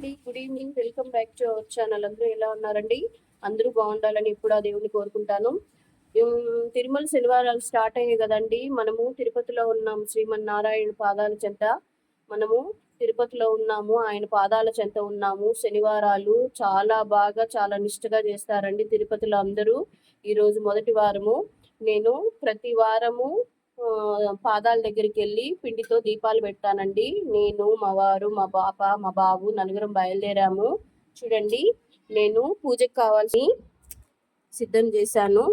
అండి. Good evening. Welcome back to our channel. అందరూ ఎలా ఉన్నారండి? అందరూ బాగుండాలని ఇప్పుడు ఆ దేవుని కోరుకుంటాను. తిరుమల శనివారాలు స్టార్ట్ అయ్యాయి కదండి. మనము తిరుపతిలో ఉన్నాం. శ్రీమన్నారాయణ పాదాల చెంత మనము తిరుపతిలో ఉన్నాము. ఆయన పాదాల చెంత ఉన్నాము. శనివారాలు చాలా బాగా చాలా నిష్ఠగా చేస్తారండి తిరుపతిలో అందరూ. ఈరోజు మొదటి వారము. నేను ప్రతి వారము పాదాల దగ్గరికి వెళ్ళి పిండితో దీపాలు పెడతానండి. నేను, మా వారు, మా పాప, మా బాబు నలుగురం బయలుదేరాము. చూడండి, నేను పూజకు కావాల్సి సిద్ధం చేశాను.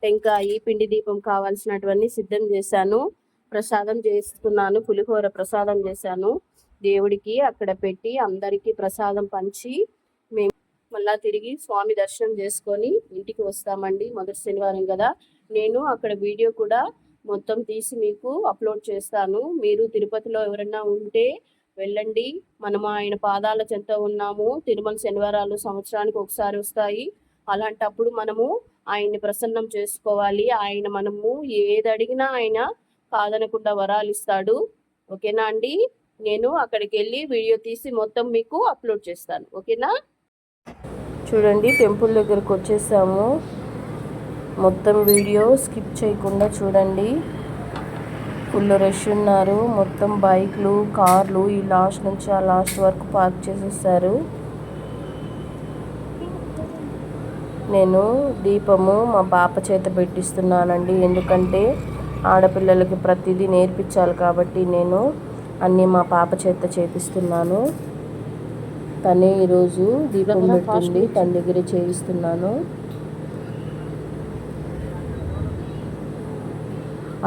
టెంకాయ, పిండి దీపం కావాల్సినటువన్నీ సిద్ధం చేశాను. ప్రసాదం చేసుకున్నాను. పులిహోర ప్రసాదం చేశాను. దేవుడికి అక్కడ పెట్టి అందరికీ ప్రసాదం పంచి మేము మళ్ళా తిరిగి స్వామి దర్శనం చేసుకొని ఇంటికి వస్తామండి. మొదటి శనివారం కదా. నేను అక్కడ వీడియో కూడా మొత్తం తీసి మీకు అప్లోడ్ చేస్తాను. మీరు తిరుపతిలో ఎవరైనా ఉంటే వెళ్ళండి. మనము ఆయన పాదాల చెంత ఉన్నాము. తిరుమల శనివారాలు సంవత్సరానికి ఒకసారి వస్తాయి. అలాంటప్పుడు మనము ఆయన్ని ప్రసన్నం చేసుకోవాలి. ఆయన మనము ఏది అడిగినా ఆయన కాదనకుండా వరాలు ఇస్తాడు. ఓకేనా అండి? నేను అక్కడికి వెళ్ళి వీడియో తీసి మొత్తం మీకు అప్లోడ్ చేస్తాను. ఓకేనా? చూడండి, టెంపుల్ దగ్గరకు వచ్చేసాము. మొత్తం వీడియో స్కిప్ చేయకుండా చూడండి. ఫుల్ రష్ ఉన్నారు. మొత్తం బైక్లు, కార్లు ఈ లాస్ట్ నుంచి ఆ లాస్ట్ వరకు పార్క్ చేసేసారు. నేను దీపము మా పాప చేత పెట్టిస్తున్నానండి. ఎందుకంటే ఆడపిల్లలకి ప్రతిదీ నేర్పించాలి కాబట్టి నేను అన్నీ మా పాప చేత చేపిస్తున్నాను. తనే ఈరోజు దీపం పెట్టింది. తన దగ్గరే చేయిస్తున్నాను.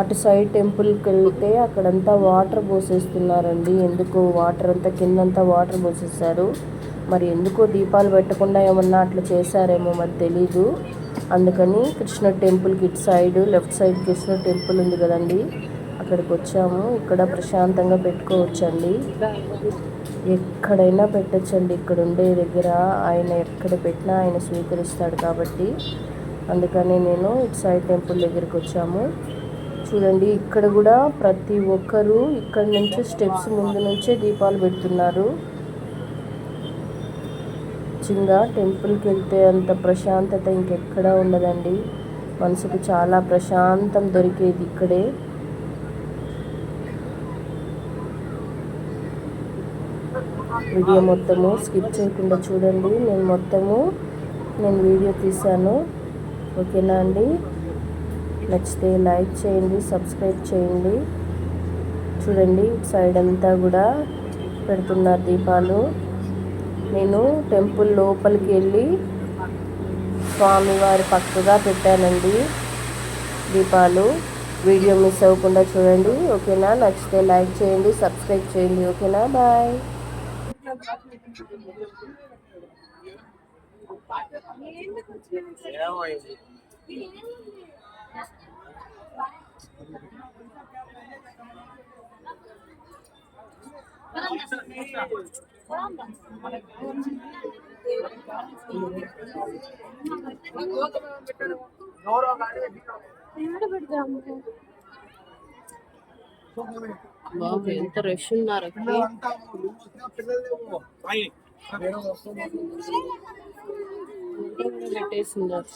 అటు సైడ్ టెంపుల్కి వెళ్తే అక్కడంతా వాటర్ పోసేస్తున్నారండి. ఎందుకు వాటర్ అంతా కిందంతా వాటర్ పోసేసారు. మరి ఎందుకో దీపాలు పెట్టకుండా ఏమన్నా అట్లా చేశారేమో మరి తెలీదు. అందుకని కృష్ణ టెంపుల్కి ఇటు side left side Krishna temple ఉంది కదండి, అక్కడికి వచ్చాము. ఇక్కడ ప్రశాంతంగా పెట్టుకోవచ్చండి. ఎక్కడైనా పెట్టచ్చండి. ఇక్కడ ఉండే దగ్గర ఆయన ఎక్కడ పెట్టినా ఆయన స్వీకరిస్తాడు కాబట్టి అందుకని నేను ఇటు సైడ్ టెంపుల్ దగ్గరికి వచ్చాము. చూడండి, ఇక్కడ కూడా ప్రతి ఒక్కరూ ఇక్కడ నుంచి స్టెప్స్ ముందు నుంచే దీపాలు పెడుతున్నారు. చిన్నగా టెంపుల్కి వెళ్తే అంత ప్రశాంతత ఇంకెక్కడా ఉండదండి. మనసుకు చాలా ప్రశాంతం దొరికేది ఇక్కడే. వీడియో మొత్తము స్కిప్ చేయకుండా చూడండి. నేను వీడియో తీశాను. ఓకేనా అండి? నచ్చితే లైక్ చేయండి, సబ్స్క్రైబ్ చేయండి. చూడండి, సైడ్ అంతా కూడా పెడుతున్నారు దీపాలు. నేను టెంపుల్ లోపలికి వెళ్ళి స్వామివారి పక్కగా పెట్టానండి దీపాలు. వీడియో మిస్ అవ్వకుండా చూడండి. ఓకేనా? నచ్చితే లైక్ చేయండి, సబ్స్క్రైబ్ చేయండి. ఓకేనా? బాయ్. ఎంత రష్ ఉన్నారు. పెట్టేస్తున్నారు.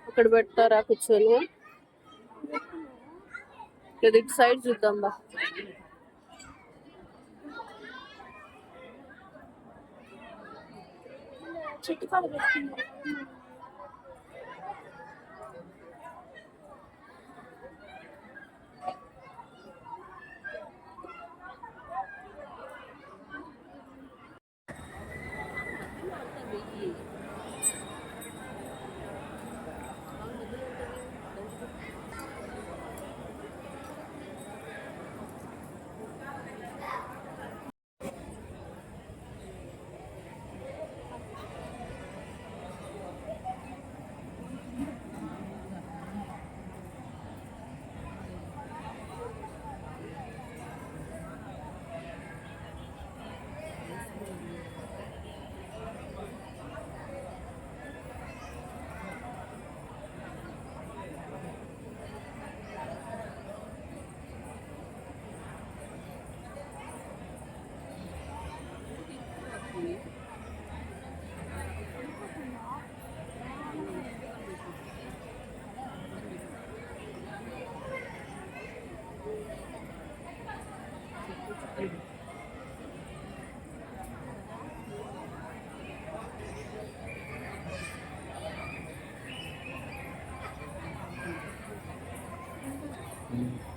అక్కడ పెడతారా కూర్చొని? ఇటు సైడ్ చూద్దాం బా.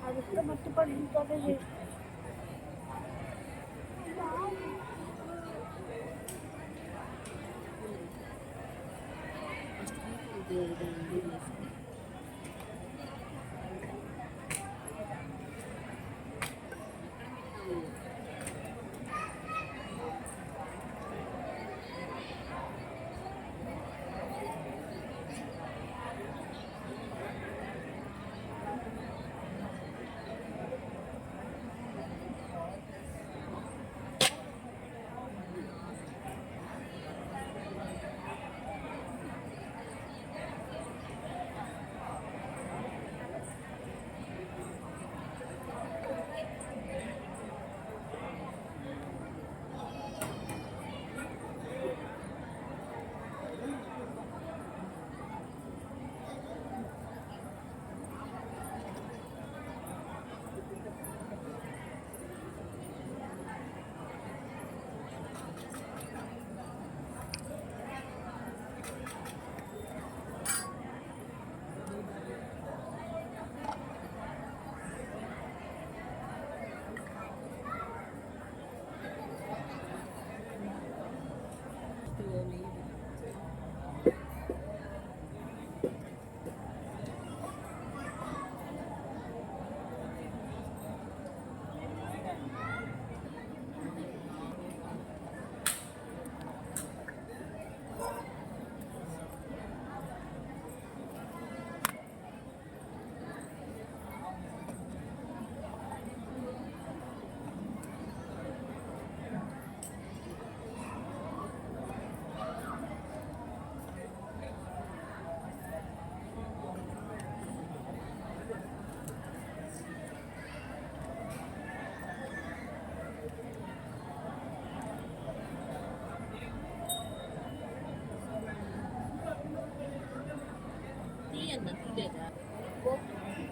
అది కూడా మట్టి పడితోనే చేసి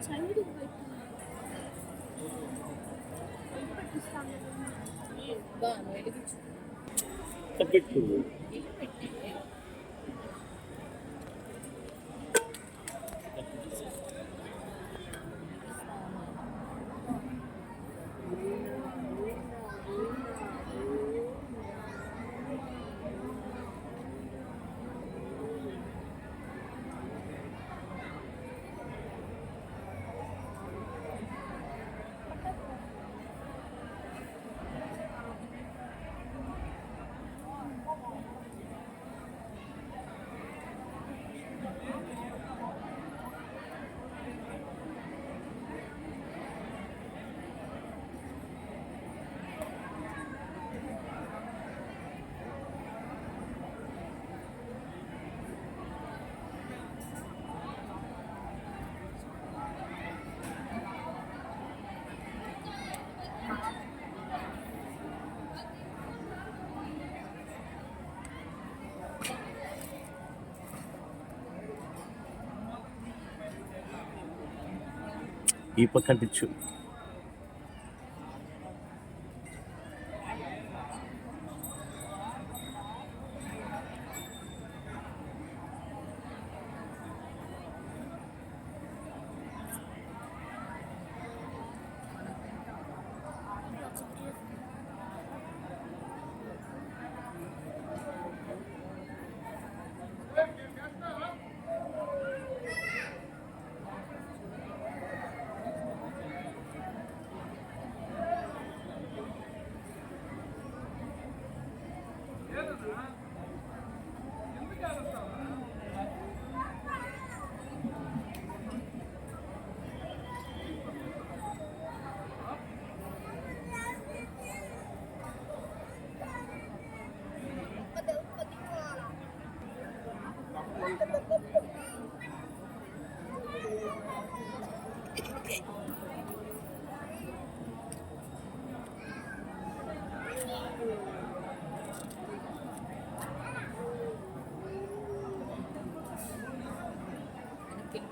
సైడ్ పెట్టు ఈ పక్కన తెచ్చు.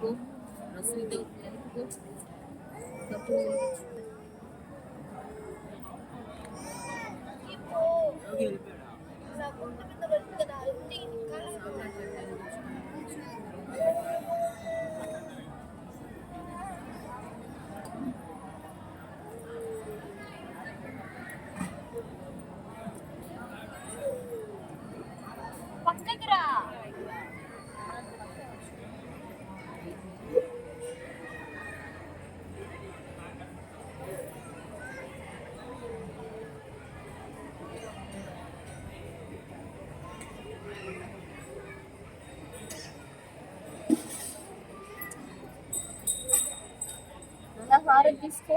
Go, Rosito, go. నా గుండె మీద పడింది కదా అన్ని పక్కకి రా. నా హారం తీసుకో.